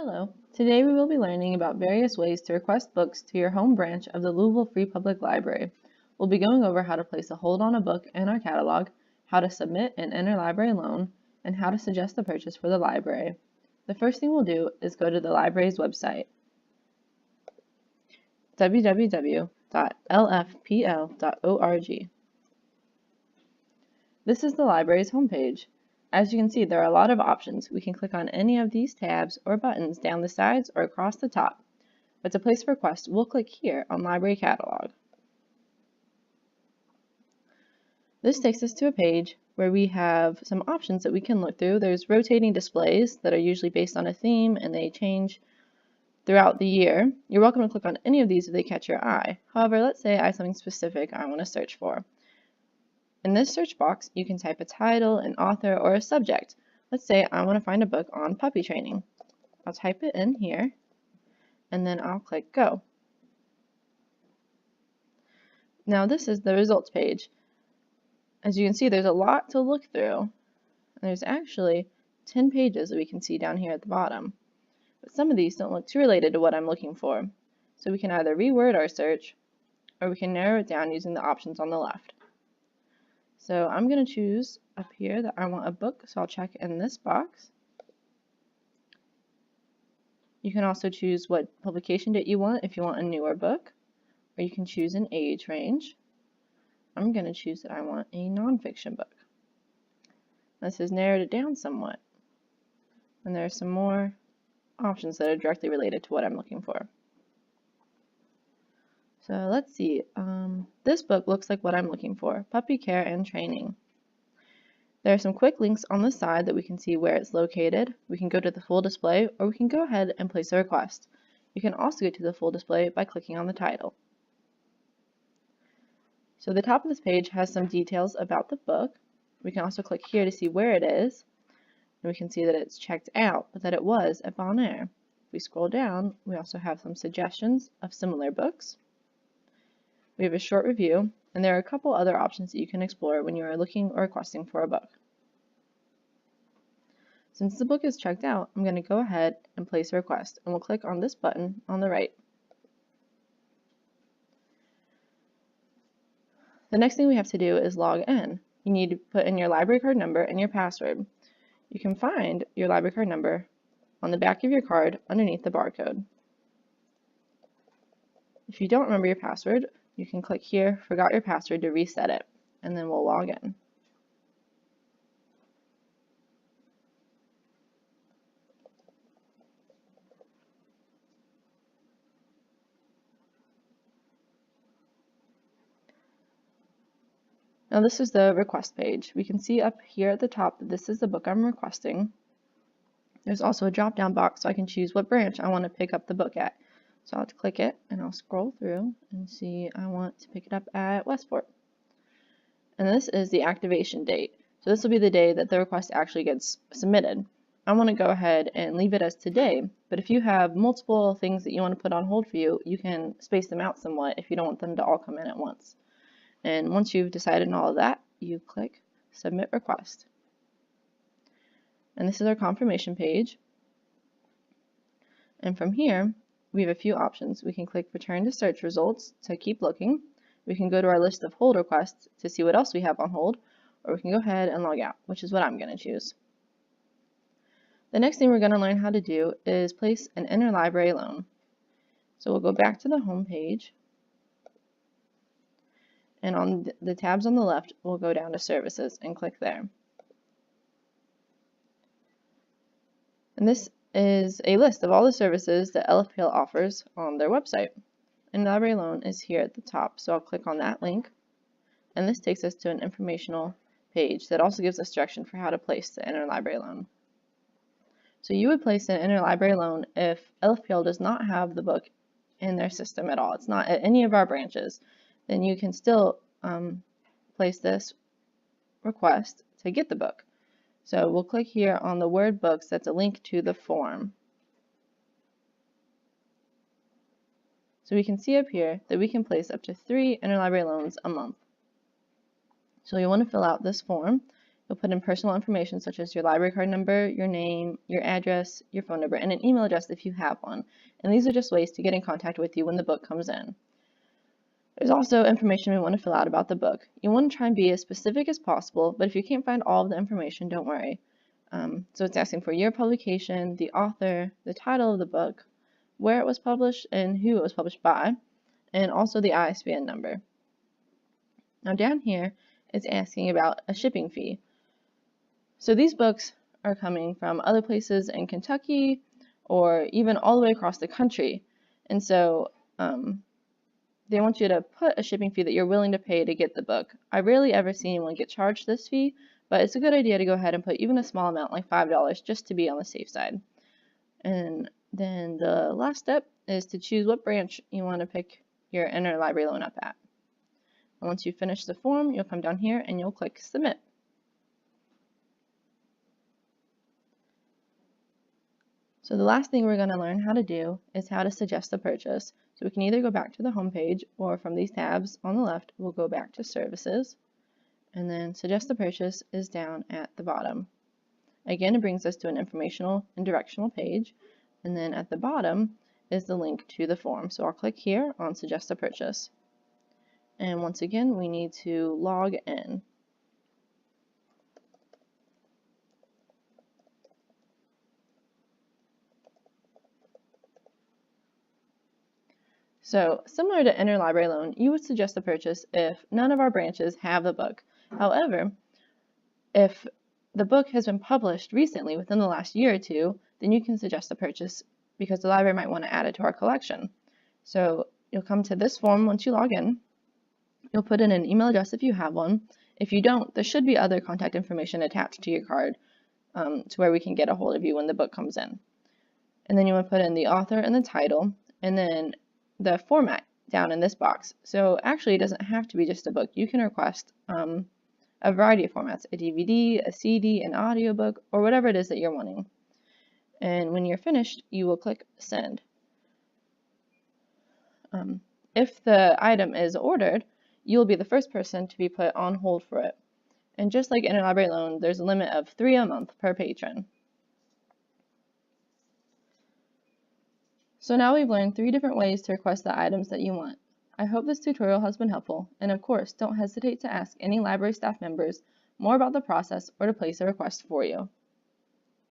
Hello, today we will be learning about various ways to request books to your home branch of the Louisville Free Public Library. We'll be going over how to place a hold on a book in our catalog, how to submit an interlibrary loan, and how to suggest a purchase for the library. The first thing we'll do is go to the library's website, www.lfpl.org. This is the library's homepage. As you can see, there are a lot of options. We can click on any of these tabs or buttons down the sides or across the top. But to place a request, we'll click here on Library Catalog. This takes us to a page where we have some options that we can look through. There's rotating displays that are usually based on a theme and they change throughout the year. You're welcome to click on any of these if they catch your eye. However, let's say I have something specific I want to search for. In this search box, you can type a title, an author, or a subject. Let's say I want to find a book on puppy training. I'll type it in here, and then I'll click Go. Now this is the results page. As you can see, there's a lot to look through. There's actually 10 pages that we can see down here at the bottom. But some of these don't look too related to what I'm looking for. So we can either reword our search, or we can narrow it down using the options on the left. So I'm going to choose up here that I want a book, so I'll check in this box. You can also choose what publication date you want if you want a newer book, or you can choose an age range. I'm going to choose that I want a nonfiction book. This has narrowed it down somewhat, and there are some more options that are directly related to what I'm looking for. So let's see, this book looks like what I'm looking for, Puppy Care and Training. There are some quick links on the side that we can see where it's located. We can go to the full display, or we can go ahead and place a request. You can also get to the full display by clicking on the title. So the top of this page has some details about the book. We can also click here to see where it is, and we can see that it's checked out, but that it was at Bon Air. If we scroll down, we also have some suggestions of similar books. We have a short review, and there are a couple other options that you can explore when you are looking or requesting for a book. Since the book is checked out, I'm going to go ahead and place a request, and we'll click on this button on the right. The next thing we have to do is log in. You need to put in your library card number and your password. You can find your library card number on the back of your card underneath the barcode. If you don't remember your password, you can click here, Forgot Your Password, to reset it, and then we'll log in. Now this is the request page. We can see up here at the top that this is the book I'm requesting. There's also a drop-down box so I can choose what branch I want to pick up the book at. So I'll click it and I'll scroll through and see I want to pick it up at Westport. And this is the activation date. So this will be the day that the request actually gets submitted. I want to go ahead and leave it as today, but if you have multiple things that you want to put on hold for you, you can space them out somewhat if you don't want them to all come in at once. And once you've decided on all of that, you click Submit Request. And this is our confirmation page. And from here, we have a few options. We can click Return to Search Results to keep looking. We can go to our list of hold requests to see what else we have on hold, or we can go ahead and log out, which is what I'm going to choose. The next thing we're going to learn how to do is place an interlibrary loan. So we'll go back to the home page, and on the tabs on the left, we'll go down to Services and click there. And this is a list of all the services that LFPL offers on their website. Interlibrary loan is here at the top, so I'll click on that link, and this takes us to an informational page that also gives us direction for how to place the interlibrary loan. So you would place an interlibrary loan if LFPL does not have the book in their system at all. It's not at any of our branches. Then you can still place this request to get the book. So we'll click here on the word books. That's a link to the form. So we can see up here that we can place up to 3 interlibrary loans a month. So you want to fill out this form. You'll put in personal information such as your library card number, your name, your address, your phone number, and an email address if you have one. And these are just ways to get in contact with you when the book comes in. There's also information we want to fill out about the book. You want to try and be as specific as possible, but if you can't find all of the information, don't worry. So it's asking for year of publication, the author, the title of the book, where it was published and who it was published by, and also the ISBN number. Now down here, it's asking about a shipping fee. So these books are coming from other places in Kentucky or even all the way across the country. And so they want you to put a shipping fee that you're willing to pay to get the book. I rarely ever see anyone get charged this fee, but it's a good idea to go ahead and put even a small amount like $5 just to be on the safe side. And then the last step is to choose what branch you want to pick your interlibrary loan up at. And once you finish the form, you'll come down here and you'll click Submit. So the last thing we're going to learn how to do is how to suggest a purchase. So we can either go back to the home page, or from these tabs on the left, we'll go back to Services, and then Suggest a Purchase is down at the bottom. Again, it brings us to an informational and directional page, and then at the bottom is the link to the form. So I'll click here on Suggest a Purchase. And once again, we need to log in. So similar to interlibrary loan, you would suggest a purchase if none of our branches have the book. However, if the book has been published recently within the last year or two, then you can suggest a purchase because the library might want to add it to our collection. So you'll come to this form once you log in. You'll put in an email address if you have one. If you don't, there should be other contact information attached to your card to where we can get a hold of you when the book comes in. And then you want to put in the author and the title, and then the format down in this box. So actually it doesn't have to be just a book. You can request a variety of formats, a DVD, a CD, an audiobook, or whatever it is that you're wanting. And when you're finished, you will click Send. If the item is ordered, you'll be the first person to be put on hold for it. And just like interlibrary loan, there's a limit of 3 a month per patron. So now we've learned 3 different ways to request the items that you want. I hope this tutorial has been helpful, and of course, don't hesitate to ask any library staff members more about the process or to place a request for you.